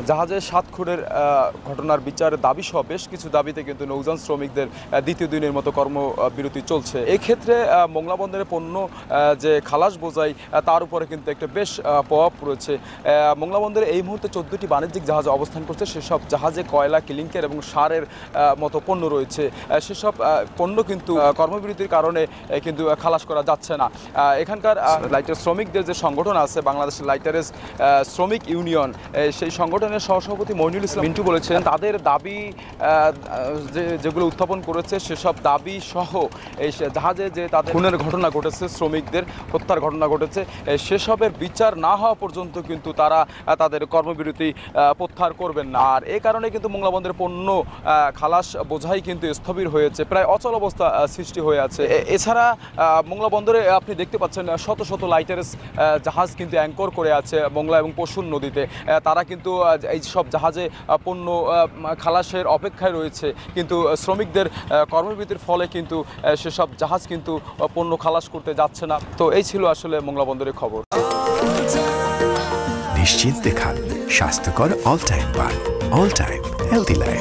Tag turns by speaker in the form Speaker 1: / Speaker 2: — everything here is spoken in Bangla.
Speaker 1: জাহাজের ৭ খুনের ঘটনার বিচারের দাবি সহ বেশ কিছু দাবিতে কিন্তু নৌযান শ্রমিকদের দ্বিতীয় দিনের মতো কর্মবিরতি চলছে। এই ক্ষেত্রে মোংলা বন্দরে পণ্য যে খালাস বোঝাই তার উপরে কিন্তু একটা বেশ প্রভাব পড়েছে। মোংলা বন্দরে এই মুহূর্তে 14টি বাণিজ্যিক জাহাজ অবস্থান করছে। সেসব জাহাজে কয়লা, ক্লিংকের এবং সারের মতো পণ্য রয়েছে। সেসব পণ্য কিন্তু কর্মবিরতির কারণে কিন্তু খালাস করা যাচ্ছে না। এখানকার লাইটার শ্রমিকদের যে সংগঠন আছে, বাংলাদেশ লাইটারের শ্রমিক ইউনিয়ন, সেই সংগঠনের সহসভাপতি মইনুল ইসলাম মিন্টু বলেছেন তাদের দাবি যেগুলো উত্থাপন করেছে সেসব দাবি সহ এই জাহাজে যে তাদের খুনের ঘটনা ঘটেছে, শ্রমিকদের হত্যার ঘটনা ঘটেছে, সেসবের বিচার না হওয়া পর্যন্ত কিন্তু তারা তাদের কর্মবিরতি প্রত্যাহার করবেন না। আর এই কারণে কিন্তু মোংলা বন্দরের পণ্য খালাস বোঝাই কিন্তু স্থবির হয়েছে, প্রায় অচল অবস্থা সৃষ্টি হয়ে আছে। এছাড়া মোংলা বন্দরে আপনি দেখতে পাচ্ছেন শত শত লাইটারের জাহাজ কিন্তু অ্যাঙ্কর করে আছে মোংলা এবং পশুর নদীতে। তারা কিন্তু এই সব জাহাজে পণ্য খালাসের অপেক্ষায় রয়েছে, কিন্তু শ্রমিকদের কর্মবিরতির ফলে কিন্তু সেসব জাহাজ কিন্তু পণ্য খালাস করতে যাচ্ছে না। তো এই ছিল আসলে মোংলা বন্দরের খবর।
Speaker 2: নিশ্চিন্তে খান স্বাস্থ্যকর অল টাইম পান, অল টাইম হেলদি লাইফ।